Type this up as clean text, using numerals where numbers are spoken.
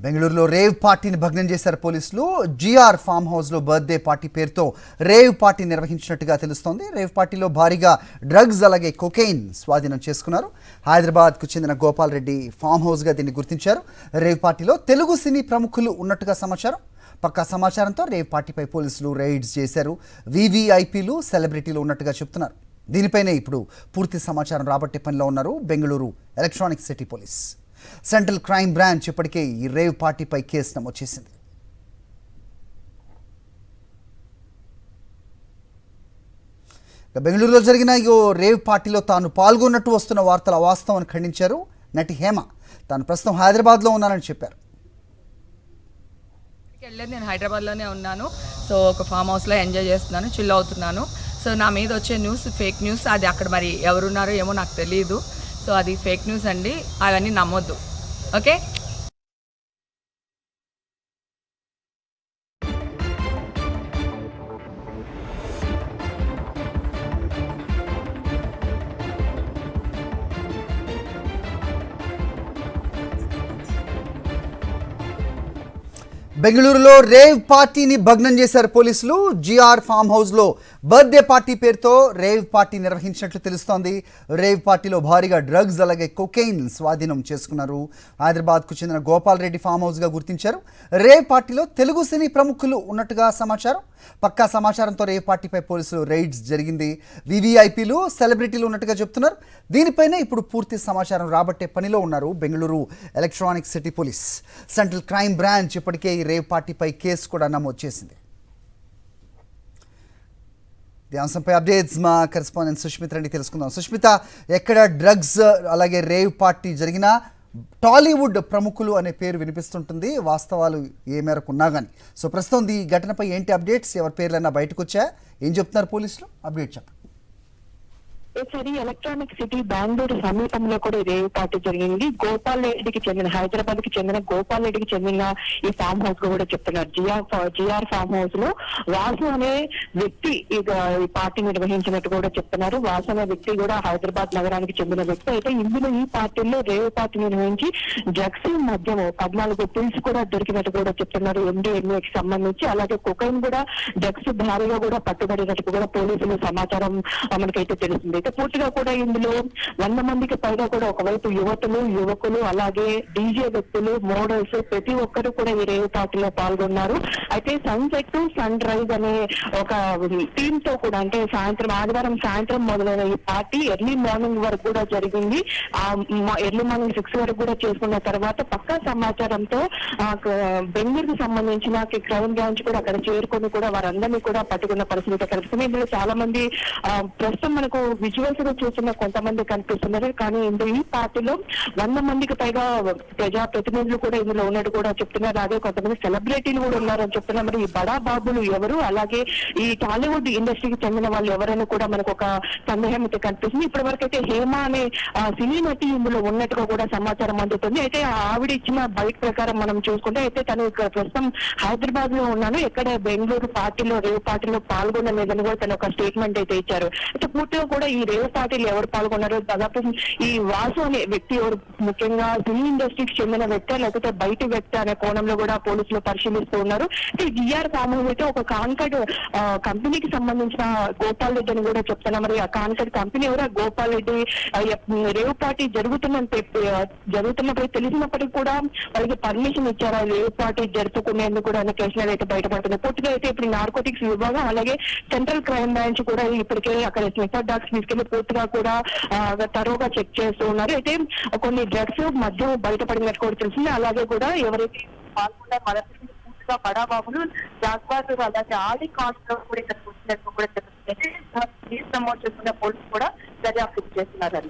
బెంగళూరులో రేవ్ పార్టీని భగ్నం చేశారు పోలీసులు. జిఆర్ ఫామ్ హౌస్లో బర్త్డే పార్టీ పేరుతో రేవ్ పార్టీ నిర్వహించినట్టుగా తెలుస్తోంది. రేవ్ పార్టీలో భారీగా డ్రగ్స్ అలాగే కొకైన్ స్వాధీనం చేసుకున్నారు. హైదరాబాద్కు చెందిన గోపాల్ రెడ్డి ఫామ్ హౌస్గా దీన్ని గుర్తించారు. రేవ్ పార్టీలో తెలుగు సినీ ప్రముఖులు ఉన్నట్టుగా సమాచారం. పక్కా సమాచారంతో రేవ్ పార్టీపై పోలీసులు రైడ్స్ చేశారు. వీవీఐపీలు సెలబ్రిటీలు ఉన్నట్టుగా చెప్తున్నారు. దీనిపైనే ఇప్పుడు పూర్తి సమాచారం రాబట్టే పనిలో ఉన్నారు Bengaluru electronic city police. Central crime branch ఇప్పటికే ఈ రేవ్ పార్టీపై కేసు నమోదు చేసింది. బెంగళూరులో జరిగిన ఈ రేవ్ పార్టీలో తాను పాల్గొన్నట్టు వస్తున్న వార్తల అవాస్తవాన్ని ఖండించారు నటి హేమ. తాను ప్రస్తుతం హైదరాబాద్లో ఉన్నానని చెప్పారు. నేను హైదరాబాద్లోనే ఉన్నాను. సో ఒక ఫామ్ హౌస్లో ఎంజాయ్ చేస్తున్నాను, చిల్ అవుతున్నాను. సో నా మీద వచ్చే న్యూస్ ఫేక్ న్యూస్. అది అక్కడ మరి ఎవరున్నారో ఏమో నాకు తెలియదు. సో అది ఫేక్ న్యూస్ అండి, అవన్నీ నమ్మొద్దు. ఓకే. బెంగళూరులో రేవ్ పార్టీని భగ్నం చేశారు పోలీసులు. జిఆర్ ఫామ్ హౌస్లో బర్త్డే పార్టీ పేరుతో రేవ్ పార్టీ నిర్వహించినట్లు తెలుస్తోంది. రేవ్ పార్టీలో భారీగా డ్రగ్స్ అలాగే కొకైన్ స్వాధీనం చేసుకున్నారు. హైదరాబాద్కు చెందిన గోపాల్ రెడ్డి ఫామ్ హౌస్గా గుర్తించారు. రేవ్ పార్టీలో తెలుగు సినీ ప్రముఖులు ఉన్నట్టుగా సమాచారం. పక్కా సమాచారంతో రేవ్ పార్టీపై పోలీసులు రైడ్స్ జరిగింది. వీవీఐపీలు సెలబ్రిటీలు ఉన్నట్టుగా చెప్తున్నారు. దీనిపైనే ఇప్పుడు పూర్తి సమాచారం రాబట్టే పనిలో ఉన్నారు Bengaluru electronic city police. Central crime branch ఇప్పటికే ఈ రేవ్ పార్టీపై కేసు కూడా నమోదు చేసింది. ఈ అంశంపై అప్డేట్స్ మా కరెస్పాండెంట్ సుష్మిత రెడ్డి తెలుసుకుందాం. సుష్మిత, ఎక్కడ డ్రగ్స్ అలాగే రేవ్ పార్టీ జరిగినా టాలీవుడ్ ప్రముఖులు అనే పేరు వినిపిస్తుంటుంది, వాస్తవాలు ఏ మేరకు ఉన్నా కానీ. సో ప్రస్తుతం ఈ ఘటనపై ఏంటి అప్డేట్స్? ఎవరి పేర్లైనా బయటకు వచ్చా? ఏం చెప్తున్నారు పోలీసులు? అప్డేట్ చెప్పండి. ఈసారి ఎలక్ట్రానిక్ సిటీ బెంగళూరు సమీపంలో కూడా రేవ్ పార్టీ జరిగింది. గోపాల్ రెడ్డికి చెందిన హైదరాబాద్ కి చెందిన గోపాల్ రెడ్డికి చెందిన ఈ ఫామ్ హౌస్ గా కూడా చెప్తున్నారు. జిఆర్ ఫామ్ హౌస్ లో వాసు అనే వ్యక్తి ఈ పార్టీ నిర్వహించినట్టు కూడా చెప్తున్నారు. వాసు అనే వ్యక్తి కూడా హైదరాబాద్ నగరానికి చెందిన వ్యక్తి. అయితే ఇందులో ఈ పార్టీలో రేవ్ పార్టీ నిర్వహించి డ్రగ్స్ మద్యం 14 పిల్స్ కూడా దొరికినట్టు కూడా చెప్తున్నారు MDMAకి సంబంధించి. అలాగే కొకైన్ కూడా డ్రగ్స్ భారీగా కూడా పట్టుబడినట్టు కూడా పోలీసులు సమాచారం మనకైతే తెలుస్తుంది. అయితే పూర్తిగా కూడా ఇందులో 100 మందికి పైగా కూడా ఒకవైపు యువతులు, యువకులు, అలాగే డీజే వ్యక్తులు, మోడల్స్ ప్రతి ఒక్కరు కూడా ఈ రేవ్ పార్టీలో పాల్గొన్నారు. అయితే సన్సెట్ టు సన్ రైజ్ అనే ఒక టీమ్ తో కూడా, అంటే ఆదివారం సాయంత్రం మొదలైన ఈ పార్టీ ఎర్లీ మార్నింగ్ వరకు కూడా జరిగింది. ఎర్లీ మార్నింగ్ 6 వరకు కూడా చేసుకున్న తర్వాత పక్కా సమాచారంతో బెంగళూరుకు సంబంధించిన క్రైమ్ బ్రాంచ్ కూడా అక్కడ చేరుకొని కూడా వారందరినీ కూడా పట్టుకున్న పరిస్థితి కనిపిస్తుంది. ఇందులో చాలా మంది ప్రస్తుతం మనకు విజువల్స్ గా చూస్తున్న కొంతమంది కనిపిస్తున్నారు. కానీ ఈ పార్టీలో 100 మందికి పైగా ప్రజా ప్రతినిధులు కూడా ఇందులో ఉన్నట్టు కూడా చెప్తున్నారు. అదే కొంతమంది సెలబ్రిటీలు కూడా ఉన్నారని చెప్తున్నారు. మరి ఈ బడా బాబులు ఎవరు, అలాగే ఈ టాలీవుడ్ ఇండస్ట్రీకి చెందిన వాళ్ళు ఎవరైనా కూడా మనకు ఒక సందేహం అయితే కనిపిస్తుంది. ఇప్పటి వరకు అయితే హేమ అనే సినీ నటి ఇందులో ఉన్నట్టుగా కూడా సమాచారం అందుతుంది. అయితే ఆవిడ ఇచ్చిన బైక్ ప్రకారం మనం చూసుకుంటే అయితే తను ప్రస్తుతం హైదరాబాద్ లో ఉన్నాను, ఎక్కడ బెంగళూరు పార్టీలో రేవ్ పార్టీలో పాల్గొనలేదని కూడా తను ఒక స్టేట్మెంట్ అయితే ఇచ్చారు. అయితే పూర్తిగా కూడా ఈ రేవ్ పార్టీలు ఎవరు పాల్గొన్నారో, దాదాపు ఈ వాసు అనే వ్యక్తి ఎవరు, ముఖ్యంగా సినీ ఇండస్ట్రీకి చెందిన వ్యక్తి లేకపోతే బయట వ్యక్తి అనే కోణంలో కూడా పోలీసులు పరిశీలిస్తూ ఉన్నారు. జిఆర్ ఫామ్ హౌస్ అయితే ఒక కాన్కడ్ కంపెనీకి సంబంధించిన గోపాల్ రెడ్డి అని కూడా చెప్తున్నారు. మరి ఆ కాన్కడ్ కంపెనీ ఎవరు, గోపాల్ రెడ్డి రేవ్ పార్టీ జరుగుతున్నప్పుడు తెలిసినప్పటికీ కూడా వాళ్ళకి పర్మిషన్ ఇచ్చారా రేవ్ పార్టీ జరుపుకునేందుకు కూడా అనే కేసులు అయితే బయటపడుతుంది. పూర్తిగా అయితే ఇప్పుడు నార్కోటిక్స్ విభాగం అలాగే సెంట్రల్ క్రైమ్ బ్రాంచ్ కూడా ఇప్పటికే అక్కడ స్నిఫర్ డాగ్స్ తీసుకెళ్లి పూర్తిగా కూడా తరోగా చెక్ చేస్తూ ఉన్నారు. అయితే కొన్ని డ్రగ్స్ మధ్య బయటపడినట్టు కూడా తెలిసింది. అలాగే కూడా ఎవరైతే పాల్గొన్నారో వాళ్ళకి పూర్తిగా బడాబాబులు జాగ్వార్ అలాగే ఆడి కాన్స్లో కూడా ఇక్కడ వచ్చినట్టు కూడా తెలుస్తుంది. నమోదు చేసుకున్న పోలీసులు కూడా దర్యాప్తు చేస్తున్నారు.